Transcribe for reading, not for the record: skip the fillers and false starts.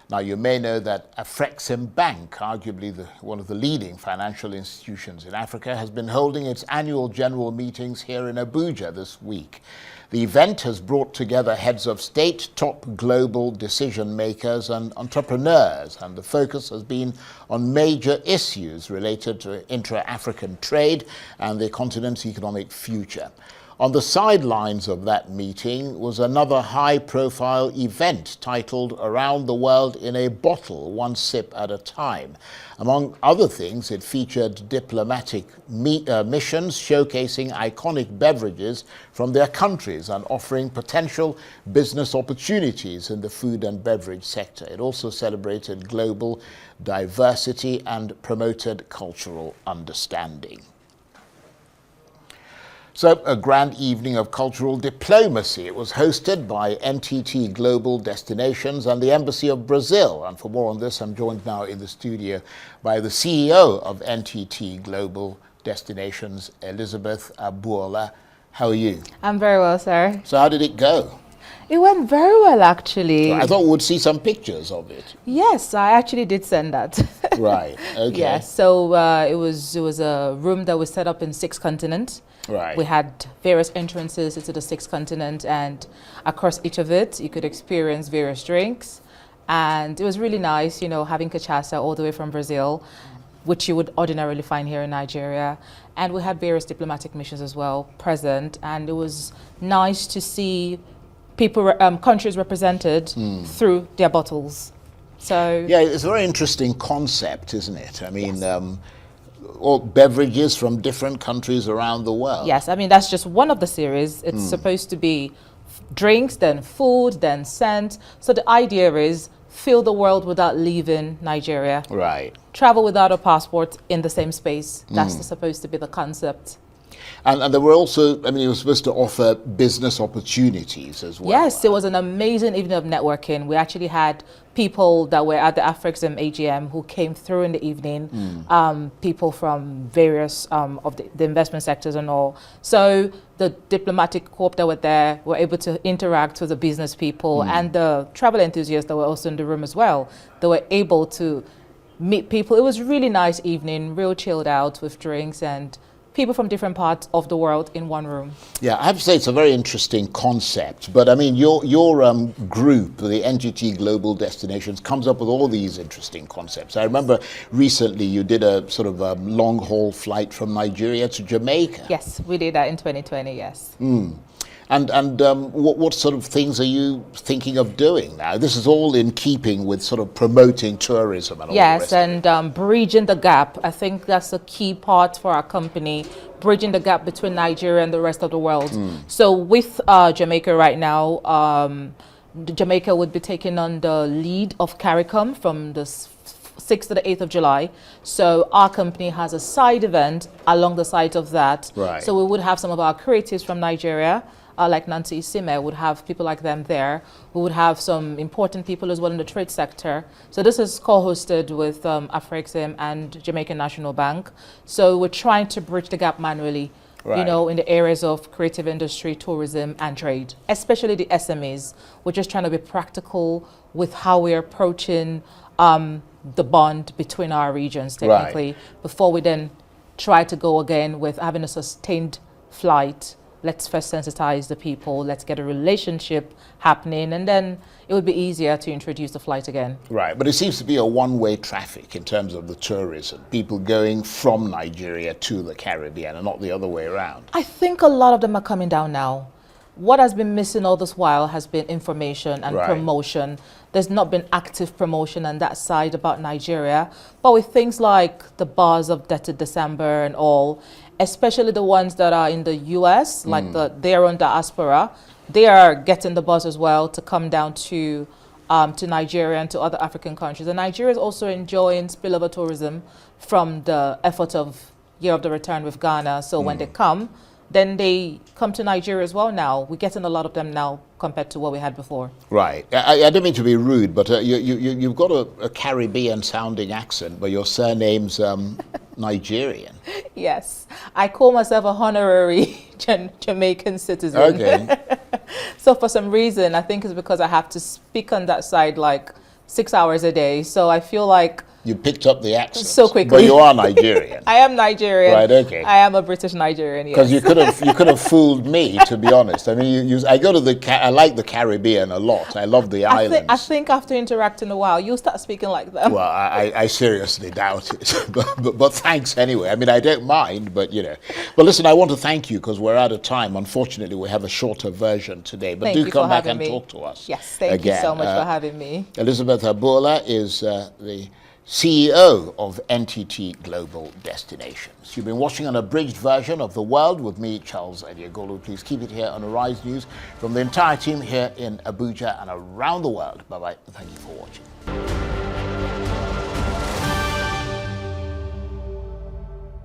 Now, you may know that Afrexim Bank, arguably one of the leading financial institutions in Africa, has been holding its annual general meetings here in Abuja this week. The event has brought together heads of state, top global decision makers and entrepreneurs, and the focus has been on major issues related to intra-African trade and the continent's economic future. On the sidelines of that meeting was another high-profile event titled Around the World in a Bottle, One Sip at a Time. Among other things, it featured diplomatic missions showcasing iconic beverages from their countries and offering potential business opportunities in the food and beverage sector. It also celebrated global diversity and promoted cultural understanding. So, a grand evening of cultural diplomacy. It was hosted by NTT Global Destinations and the Embassy of Brazil. And for more on this, I'm joined now in the studio by the CEO of NTT Global Destinations, Elizabeth Agboola. How are you? I'm very well, sir. So how did it go? It went very well, actually. I thought we would see some pictures of it. Yes, I actually did send that. Right, okay. Yes, so it was a room that was set up in 6 continents. Right. We had various entrances into the 6 continents, and across each of it, you could experience various drinks. And it was really nice, you know, having cachaça all the way from Brazil, which you would ordinarily find here in Nigeria. And we had various diplomatic missions as well present, and it was nice to see people, countries represented through their bottles. So yeah, it's a very interesting concept, isn't it? I mean, yes. All beverages from different countries around the world. Yes, I mean, that's just one of the series. It's supposed to be drinks, then food, then scent. So the idea is fill the world without leaving Nigeria. Right. Travel without a passport in the same space. That's supposed to be the concept. And there were also, I mean, you were supposed to offer business opportunities as well. Yes, it was an amazing evening of networking. We actually had people that were at the Afrexim AGM who came through in the evening, people from various of the investment sectors and all. So the diplomatic corps that were there were able to interact with the business people and the travel enthusiasts that were also in the room as well. They were able to meet people. It was a really nice evening, real chilled out with drinks and people from different parts of the world in one room. Yeah, I have to say it's a very interesting concept. But I mean, your group, the NTT Global Destinations, comes up with all these interesting concepts. I remember recently you did a sort of a long haul flight from Nigeria to Jamaica. Yes, we did that in 2020. Yes. And what sort of things are you thinking of doing now? This is all in keeping with sort of promoting tourism and all the rest. Yes, and bridging the gap. I think that's a key part for our company, bridging the gap between Nigeria and the rest of the world. So with Jamaica right now, Jamaica would be taking on the lead of CARICOM from the 6th to the 8th of July. So our company has a side event along the side of that. Right. So we would have some of our creatives from Nigeria, like Nancy Isime, would have people like them there. We would have some important people as well in the trade sector. So this is co-hosted with Afrexim and Jamaican National Bank. So we're trying to bridge the gap manually, you know, in the areas of creative industry, tourism and trade, especially the SMEs. We're just trying to be practical with how we're approaching the bond between our regions technically, before we then try to go again with having a sustained flight. Let's first sensitize the people, let's get a relationship happening, and then it would be easier to introduce the flight again. Right, but it seems to be a one-way traffic in terms of the tourism, people going from Nigeria to the Caribbean and not the other way around. I think a lot of them are coming down now. What has been missing all this while has been information and promotion. There's not been active promotion on that side about Nigeria. But with things like the bars of Dated December and all, especially the ones that are in the US, like their own diaspora, they are getting the buzz as well to come down to Nigeria and to other African countries. And Nigeria is also enjoying spillover tourism from the effort of Year of the Return with Ghana. So when they come, then they come to Nigeria as well now. We're getting a lot of them now compared to what we had before. Right. I don't mean to be rude, but you've got a Caribbean-sounding accent, but your surname's Nigerian. Yes. I call myself a honorary Jamaican citizen. Okay. So for some reason, I think it's because I have to speak on that side like 6 hours a day. So I feel like You picked up the accent so quickly. but you are Nigerian. I am Nigerian. Right, okay. I am a British Nigerian, yes. Because you could have fooled me, to be honest. I mean, I go to I like the Caribbean a lot. I love the islands. I think after interacting a while, you'll start speaking like them. Well, I seriously doubt it. but thanks anyway. I mean, I don't mind, but you know. But listen, I want to thank you because we're out of time. Unfortunately, we have a shorter version today. But do come back and talk to us. Yes, thank you so much for having me. Elizabeth Agboola is the CEO of NTT Global Destinations. You've been watching an abridged version of The World with me, Charles Ediagolu. Please keep it here on Arise News from the entire team here in Abuja and around the world. Bye-bye. Thank you for watching.